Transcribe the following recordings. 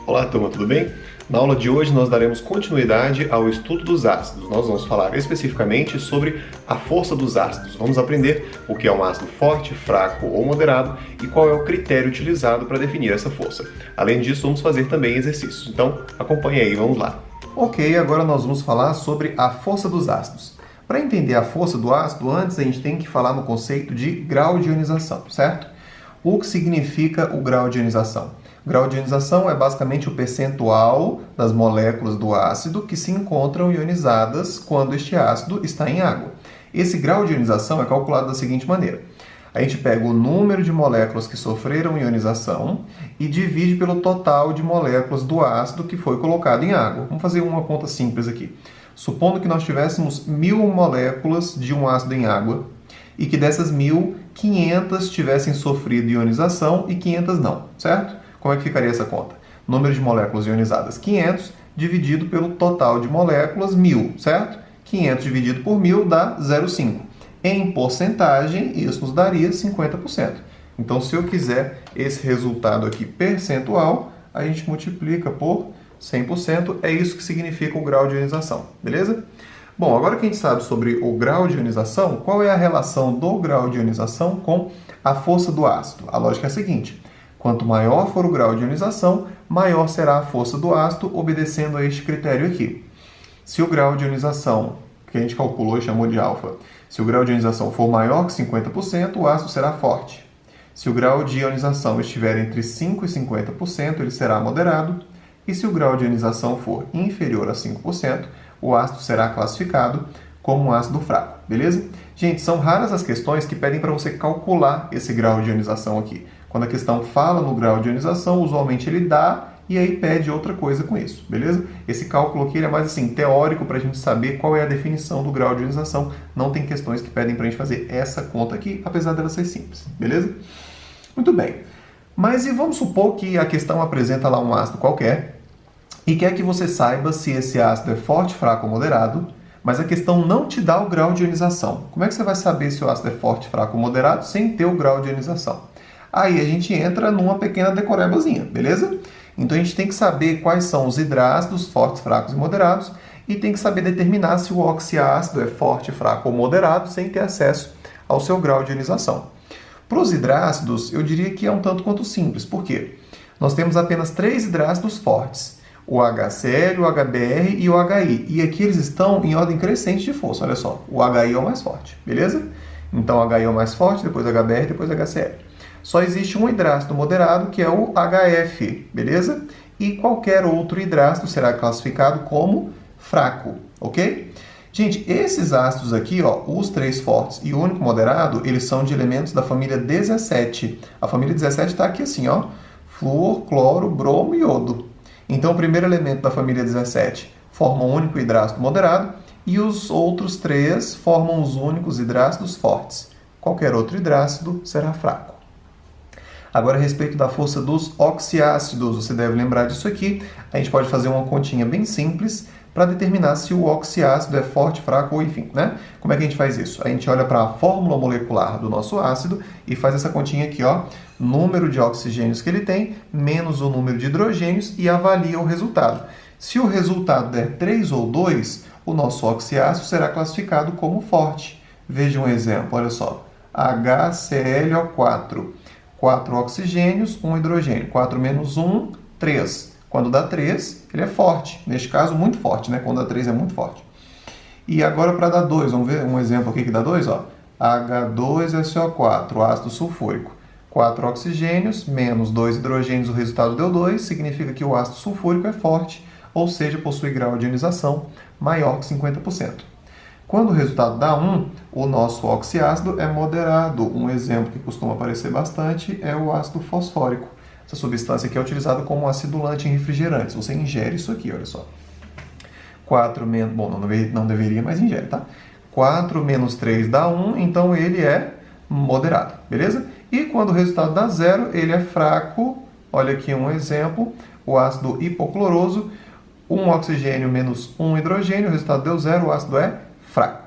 Olá, turma, tudo bem? Na aula de hoje nós daremos continuidade ao estudo dos ácidos. Nós vamos falar especificamente sobre a força dos ácidos. Vamos aprender o que é um ácido forte, fraco ou moderado e qual é o critério utilizado para definir essa força. Além disso, vamos fazer também exercícios. Então, acompanhe aí, vamos lá. Ok, agora nós vamos falar sobre a força dos ácidos. Para entender a força do ácido, antes a gente tem que falar no conceito de grau de ionização, certo? O que significa o grau de ionização? O grau de ionização é basicamente o percentual das moléculas do ácido que se encontram ionizadas quando este ácido está em água. Esse grau de ionização é calculado da seguinte maneira. A gente pega o número de moléculas que sofreram ionização e divide pelo total de moléculas do ácido que foi colocado em água. Vamos fazer uma conta simples aqui. Supondo que nós tivéssemos 1000 moléculas de um ácido em água e que dessas 1000, 500 tivessem sofrido ionização e 500 não, certo? Como é que ficaria essa conta? Número de moléculas ionizadas 500 dividido pelo total de moléculas 1000, certo? 500 dividido por 1000 dá 0,5. Em porcentagem, isso nos daria 50%. Então, se eu quiser esse resultado aqui percentual, a gente multiplica por 100%. É isso que significa o grau de ionização, beleza? Bom, agora que a gente sabe sobre o grau de ionização, qual é a relação do grau de ionização com a força do ácido? A lógica é a seguinte. Quanto maior for o grau de ionização, maior será a força do ácido, obedecendo a este critério aqui. Se o grau de ionização, que a gente calculou e chamou de alfa, se o grau de ionização for maior que 50%, o ácido será forte. Se o grau de ionização estiver entre 5% e 50%, ele será moderado. E se o grau de ionização for inferior a 5%, o ácido será classificado como um ácido fraco, beleza? Gente, são raras as questões que pedem para você calcular esse grau de ionização aqui. Quando a questão fala no grau de ionização, usualmente ele dá e aí pede outra coisa com isso, beleza? Esse cálculo aqui é mais assim, teórico para a gente saber qual é a definição do grau de ionização. Não tem questões que pedem para a gente fazer essa conta aqui, apesar dela ser simples, beleza? Muito bem. Mas e vamos supor que a questão apresenta lá um ácido qualquer e quer que você saiba se esse ácido é forte, fraco ou moderado, mas a questão não te dá o grau de ionização. Como é que você vai saber se o ácido é forte, fraco ou moderado sem ter o grau de ionização? Aí a gente entra numa pequena decorebazinha, beleza? Então a gente tem que saber quais são os hidrácidos, fortes, fracos e moderados, e tem que saber determinar se o oxiácido é forte, fraco ou moderado, sem ter acesso ao seu grau de ionização. Para os hidrácidos, eu diria que é um tanto quanto simples. Por quê? Nós temos apenas 3 hidrácidos fortes, o HCl, o HBr e o HI. E aqui eles estão em ordem crescente de força, olha só. O HI é o mais forte, beleza? Então HI é o mais forte, depois HBr, depois HCl. Só existe um hidrácido moderado, que é o HF, beleza? E qualquer outro hidrácido será classificado como fraco, ok? Gente, esses ácidos aqui, ó, os 3 fortes e o único moderado, eles são de elementos da família 17. A família 17 está aqui assim, ó, flúor, cloro, bromo e iodo. Então, o primeiro elemento da família 17 forma um único hidrácido moderado e os outros 3 formam os únicos hidrácidos fortes. Qualquer outro hidrácido será fraco. Agora, a respeito da força dos oxiácidos, você deve lembrar disso aqui. A gente pode fazer uma continha bem simples para determinar se o oxiácido é forte, fraco ou enfim, né? Como é que a gente faz isso? A gente olha para a fórmula molecular do nosso ácido e faz essa continha aqui, ó. Número de oxigênios que ele tem, menos o número de hidrogênios e avalia o resultado. Se o resultado der 3 ou 2, o nosso oxiácido será classificado como forte. Veja um exemplo, olha só. HClO4. 4 oxigênios, 1 hidrogênio. 4 menos 1, 3. Quando dá 3, ele é forte. Neste caso, muito forte, né? Quando dá 3 é muito forte. E agora, para dar 2, vamos ver um exemplo aqui que dá 2, ó. H2SO4, ácido sulfúrico. 4 oxigênios, menos 2 hidrogênios, o resultado deu 2, significa que o ácido sulfúrico é forte, ou seja, possui grau de ionização maior que 50%. Quando o resultado dá 1, o nosso oxiácido é moderado. Um exemplo que costuma aparecer bastante é o ácido fosfórico. Essa substância aqui é utilizada como acidulante em refrigerantes. Você ingere isso aqui, olha só. 4 menos... Bom, não deveria, mas ingere, tá? 4 menos 3 dá 1, então ele é moderado, beleza? E quando o resultado dá 0, ele é fraco. Olha aqui um exemplo. O ácido hipocloroso, 1 oxigênio menos 1 hidrogênio, o resultado deu 0, o ácido é fraco.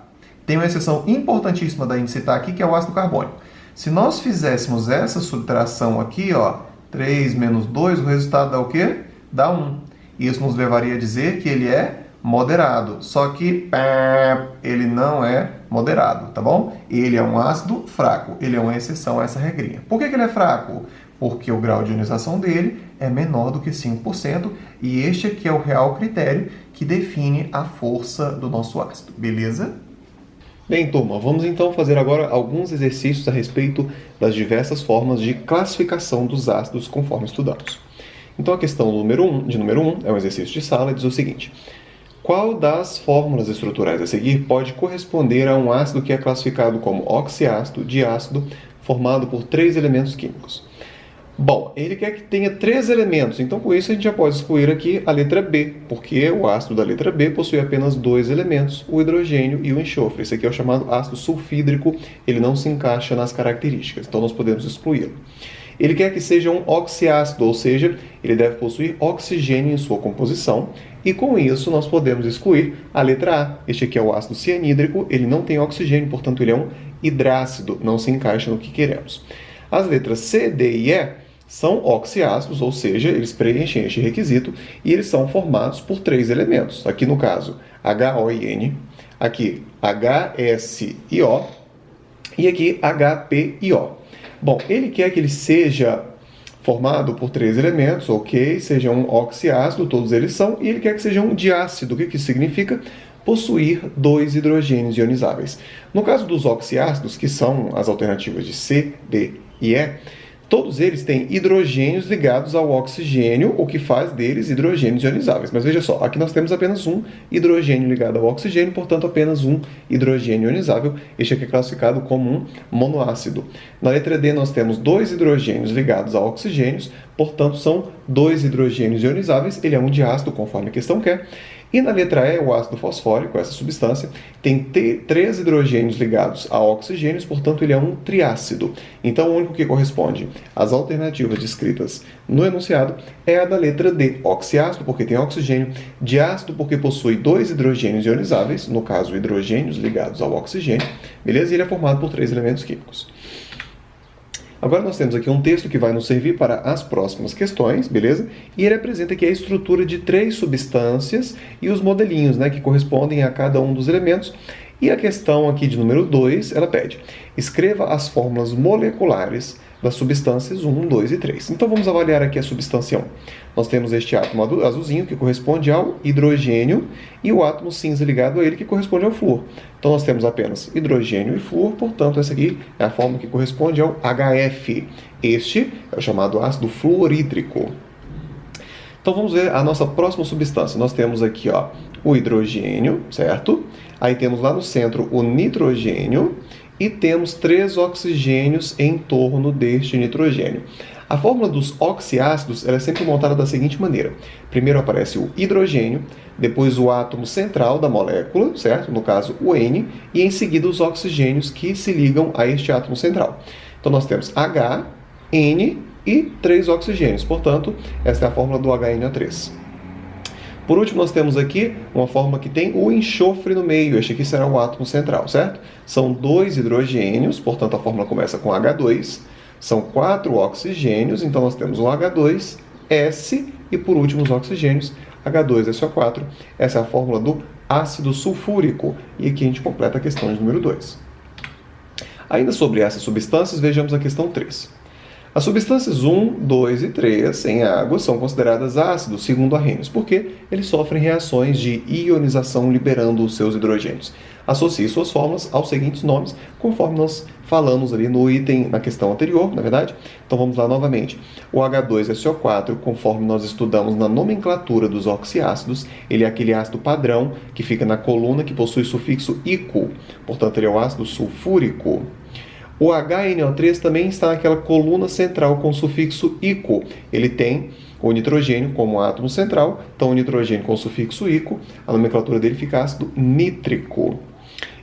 Tem uma exceção importantíssima da gente citar aqui, que é o ácido carbônico. Se nós fizéssemos essa subtração aqui, ó, 3 menos 2, o resultado dá o quê? dá 1. Isso nos levaria a dizer que ele é moderado, só que ele não é moderado, tá bom? Ele é um ácido fraco, ele é uma exceção a essa regrinha. Por que ele é fraco? Porque o grau de ionização dele é menor do que 5%, e este aqui é o real critério que define a força do nosso ácido, beleza? Bem, turma, vamos então fazer agora alguns exercícios a respeito das diversas formas de classificação dos ácidos conforme estudamos. Então a questão número 1 é um exercício de sala e diz o seguinte: qual das fórmulas estruturais a seguir pode corresponder a um ácido que é classificado como oxiácido, diácido, formado por 3 elementos químicos? Bom, ele quer que tenha 3 elementos, então com isso a gente já pode excluir aqui a letra B, porque o ácido da letra B possui apenas 2 elementos, o hidrogênio e o enxofre. Esse aqui é o chamado ácido sulfídrico, ele não se encaixa nas características, então nós podemos excluí-lo. Ele quer que seja um oxiácido, ou seja, ele deve possuir oxigênio em sua composição, e com isso nós podemos excluir a letra A. Este aqui é o ácido cianídrico, ele não tem oxigênio, portanto ele é um hidrácido, não se encaixa no que queremos. As letras C, D e E são oxiácidos, ou seja, eles preenchem este requisito e eles são formados por 3 elementos. Aqui no caso, HON, aqui HSiO e aqui HPiO. Bom, ele quer que ele seja formado por 3 elementos, ok? Seja um oxiácido, todos eles são, e ele quer que seja um diácido. O que isso significa? Possuir 2 hidrogênios ionizáveis. No caso dos oxiácidos, que são as alternativas de C, D e E, todos eles têm hidrogênios ligados ao oxigênio, o que faz deles hidrogênios ionizáveis. Mas veja só, aqui nós temos apenas um hidrogênio ligado ao oxigênio, portanto apenas um hidrogênio ionizável. Este aqui é classificado como um monoácido. Na letra D nós temos 2 hidrogênios ligados a oxigênios, portanto são 2 hidrogênios ionizáveis. Ele é um diácido, conforme a questão quer. E na letra E, o ácido fosfórico, essa substância, tem 3 hidrogênios ligados a oxigênios, portanto ele é um triácido. Então o único que corresponde às alternativas descritas no enunciado é a da letra D, oxiácido porque tem oxigênio, diácido porque possui 2 hidrogênios ionizáveis, no caso hidrogênios ligados ao oxigênio, beleza? E ele é formado por 3 elementos químicos. Agora nós temos aqui um texto que vai nos servir para as próximas questões, beleza? E ele apresenta aqui a estrutura de 3 substâncias e os modelinhos, né, que correspondem a cada um dos elementos. E a questão aqui de número 2, ela pede: escreva as fórmulas moleculares das substâncias 1, 2 e 3. Então vamos avaliar aqui a substância 1. Nós temos este átomo azulzinho, que corresponde ao hidrogênio, e o átomo cinza ligado a ele, que corresponde ao flúor. Então nós temos apenas hidrogênio e flúor, portanto essa aqui é a fórmula que corresponde ao HF. Este é o chamado ácido fluorídrico. Então vamos ver a nossa próxima substância. Nós temos aqui o hidrogênio, certo? Aí temos lá no centro o nitrogênio e temos 3 oxigênios em torno deste nitrogênio. A fórmula dos oxiácidos ela é sempre montada da seguinte maneira: primeiro aparece o hidrogênio, depois o átomo central da molécula, certo? No caso o N, e em seguida os oxigênios que se ligam a este átomo central. Então nós temos H, N e 3 oxigênios, portanto essa é a fórmula do HNO3. Por último, nós temos aqui uma fórmula que tem o enxofre no meio. Este aqui será o átomo central, certo? São 2 hidrogênios, portanto a fórmula começa com H2. São 4 oxigênios, então nós temos o H2, S e por último os oxigênios, H2SO4. Essa é a fórmula do ácido sulfúrico. E aqui a gente completa a questão de número 2. Ainda sobre essas substâncias, vejamos a questão 3. As substâncias 1, 2 e 3 em água são consideradas ácidos, segundo Arrhenius, porque eles sofrem reações de ionização liberando os seus hidrogênios. Associe suas fórmulas aos seguintes nomes, conforme nós falamos ali no item, na questão anterior, na verdade. Então vamos lá novamente. O H2SO4, conforme nós estudamos na nomenclatura dos oxiácidos, ele é aquele ácido padrão que fica na coluna que possui sufixo ico, portanto ele é o ácido sulfúrico. O HNO3 também está naquela coluna central com sufixo ico. Ele tem o nitrogênio como átomo central, então o nitrogênio com sufixo ico, a nomenclatura dele fica ácido nítrico.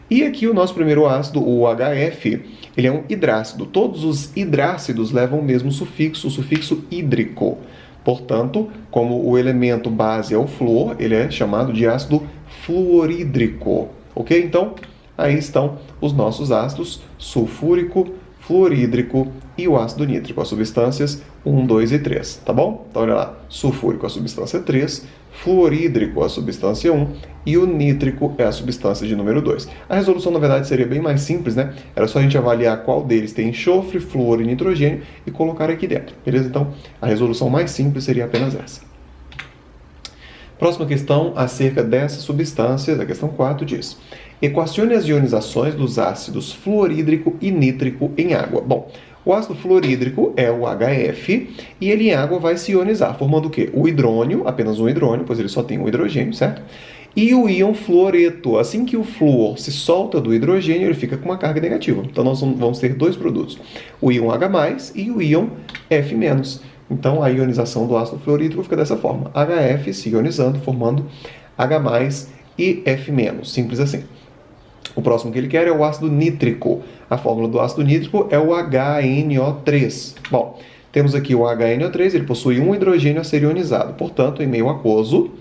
E aqui o nosso primeiro ácido, o HF, ele é um hidrácido. Todos os hidrácidos levam o mesmo sufixo, o sufixo hídrico. Portanto, como o elemento base é o flúor, ele é chamado de ácido fluorídrico. Ok? Então, aí estão os nossos ácidos sulfúrico, fluorídrico e o ácido nítrico, as substâncias 1, 2 e 3, tá bom? Então, olha lá, sulfúrico é a substância 3, fluorídrico é a substância 1 e o nítrico é a substância de número 2. A resolução, na verdade, seria bem mais simples, né? Era só a gente avaliar qual deles tem enxofre, flúor e nitrogênio e colocar aqui dentro, beleza? Então, a resolução mais simples seria apenas essa. Próxima questão acerca dessas substâncias, a questão 4 diz: equacione as ionizações dos ácidos fluorídrico e nítrico em água. Bom, o ácido fluorídrico é o HF e ele em água vai se ionizar, formando o quê? O hidrônio, apenas um hidrônio, pois ele só tem um hidrogênio, certo? E o íon fluoreto. Assim que o flúor se solta do hidrogênio, ele fica com uma carga negativa. Então nós vamos ter dois produtos, o íon H+, e o íon F-. Então, a ionização do ácido fluorídrico fica dessa forma. HF se ionizando, formando H+, e F-. Simples assim. O próximo que ele quer é o ácido nítrico. A fórmula do ácido nítrico é o HNO3. Bom, temos aqui o HNO3, ele possui um hidrogênio a ser ionizado. Portanto, em meio aquoso,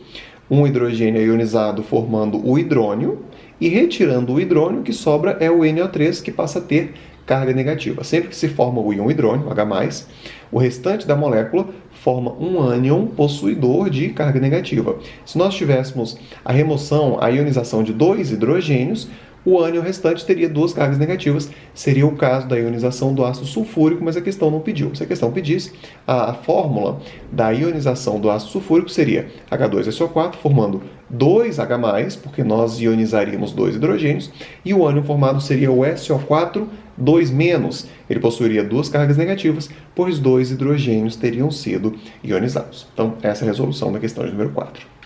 um hidrogênio é ionizado formando o hidrônio, e retirando o hidrônio, o que sobra é o NO3, que passa a ter carga negativa. Sempre que se forma o íon hidrônio, H+, o restante da molécula forma um ânion possuidor de carga negativa. Se nós tivéssemos a remoção, a ionização de dois hidrogênios, o ânion restante teria duas cargas negativas. Seria o caso da ionização do ácido sulfúrico, mas a questão não pediu. Se a questão pedisse, a fórmula da ionização do ácido sulfúrico seria H2SO4, formando 2H+, porque nós ionizaríamos dois hidrogênios, e o ânion formado seria o SO4, 2-. Ele possuiria duas cargas negativas, pois dois hidrogênios teriam sido ionizados. Então, essa é a resolução da questão de número 4.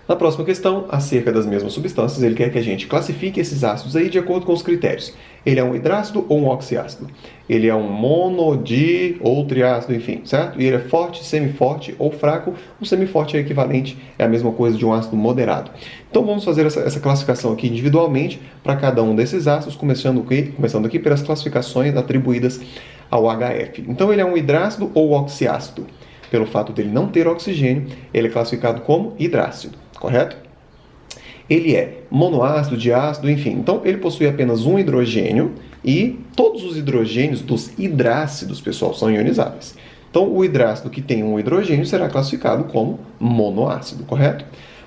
Na próxima questão, acerca das mesmas substâncias, ele quer que a gente classifique esses ácidos aí de acordo com os critérios. Ele é um hidrácido ou um oxiácido? Ele é um mono, di ou triácido, enfim, certo? E ele é forte, semiforte ou fraco. O semiforte é equivalente, é a mesma coisa de um ácido moderado. Então vamos fazer essa classificação aqui individualmente para cada um desses ácidos, começando aqui pelas classificações atribuídas ao HF. Então ele é um hidrácido ou oxiácido? Pelo fato dele não ter oxigênio, ele é classificado como hidrácido. Correto? Ele é monoácido, diácido, enfim. Então, ele possui apenas um hidrogênio e todos os hidrogênios dos hidrácidos, pessoal, são ionizáveis. Então, o hidrácido que tem um hidrogênio será classificado como monoácido, correto?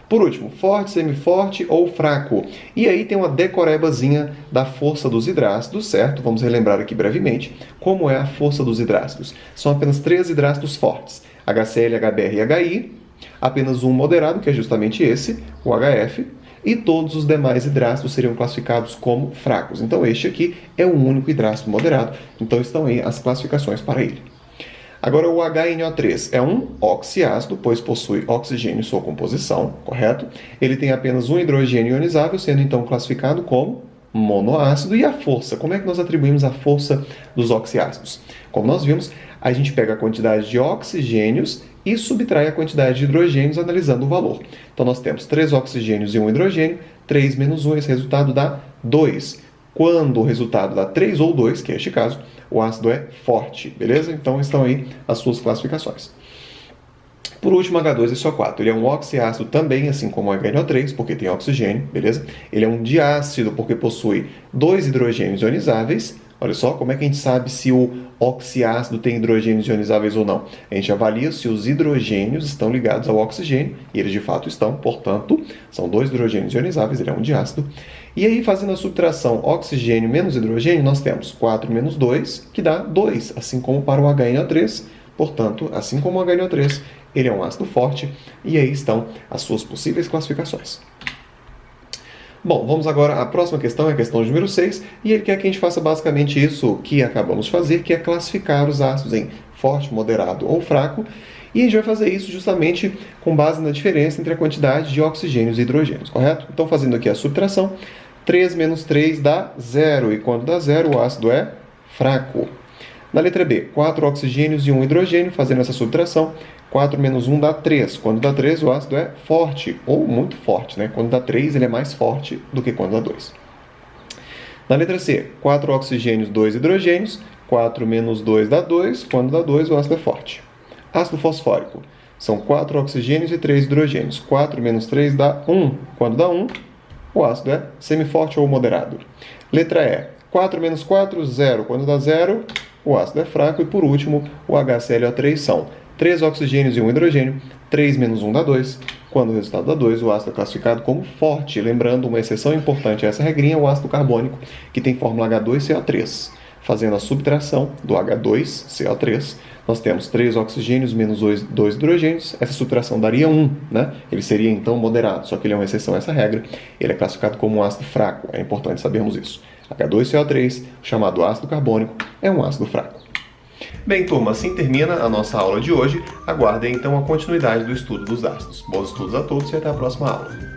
Por último, forte, semiforte ou fraco. E aí tem uma decorebazinha da força dos hidrácidos, certo? Vamos relembrar aqui brevemente como é a força dos hidrácidos. São apenas 3 hidrácidos fortes, HCl, HBr e HI. Apenas um moderado, que é justamente esse, o HF, e todos os demais hidrácidos seriam classificados como fracos. Então este aqui é o único hidrácido moderado, então estão aí as classificações para ele. Agora o HNO3 é um oxiácido, pois possui oxigênio em sua composição, correto? Ele tem apenas um hidrogênio ionizável, sendo então classificado como monoácido. E a força? Como é que nós atribuímos a força dos oxiácidos? Como nós vimos, a gente pega a quantidade de oxigênios e subtrai a quantidade de hidrogênios analisando o valor. Então nós temos 3 oxigênios e 1 hidrogênio, 3 menos 1, esse resultado dá 2. Quando o resultado dá 3 ou 2, que é este caso, o ácido é forte, beleza? Então estão aí as suas classificações. Por último, H2SO4. Ele é um oxiácido também, assim como o HNO3, porque tem oxigênio, beleza? Ele é um diácido, porque possui 2 hidrogênios ionizáveis. Olha só, como é que a gente sabe se o oxiácido tem hidrogênios ionizáveis ou não? A gente avalia se os hidrogênios estão ligados ao oxigênio, e eles de fato estão, portanto, são 2 hidrogênios ionizáveis, ele é um diácido. E aí, fazendo a subtração oxigênio menos hidrogênio, nós temos 4 menos 2, que dá 2, assim como para o HNO3. Portanto, assim como o HNO3, ele é um ácido forte, e aí estão as suas possíveis classificações. Bom, vamos agora à próxima questão, é a questão número 6, e ele quer que a gente faça basicamente isso que acabamos de fazer, que é classificar os ácidos em forte, moderado ou fraco, e a gente vai fazer isso justamente com base na diferença entre a quantidade de oxigênios e hidrogênios, correto? Então, fazendo aqui a subtração, 3 menos 3 dá 0, e quando dá 0, o ácido é fraco. Na letra B, 4 oxigênios e 1 hidrogênio, fazendo essa subtração, 4 menos 1 dá 3. Quando dá 3, o ácido é forte, ou muito forte, né? Quando dá 3, ele é mais forte do que quando dá 2. Na letra C, 4 oxigênios, 2 hidrogênios, 4 menos 2 dá 2. Quando dá 2, o ácido é forte. Ácido fosfórico, são 4 oxigênios e 3 hidrogênios. 4 menos 3 dá 1. Quando dá 1, o ácido é semiforte ou moderado. Letra E, 4 menos 4, 0. Quando dá 0, o ácido é fraco. E por último, o HClO3 são 3 oxigênios e 1 hidrogênio, 3 menos 1 dá 2. Quando o resultado dá 2, o ácido é classificado como forte. Lembrando, uma exceção importante a essa regrinha é o ácido carbônico, que tem fórmula H2CO3. Fazendo a subtração do H2CO3, nós temos 3 oxigênios menos 2 hidrogênios. Essa subtração daria 1, né? Ele seria então moderado, só que ele é uma exceção a essa regra. Ele é classificado como um ácido fraco, é importante sabermos isso. H2CO3, chamado ácido carbônico, é um ácido fraco. Bem, turma, assim termina a nossa aula de hoje. Aguardem então a continuidade do estudo dos ácidos. Bons estudos a todos e até a próxima aula.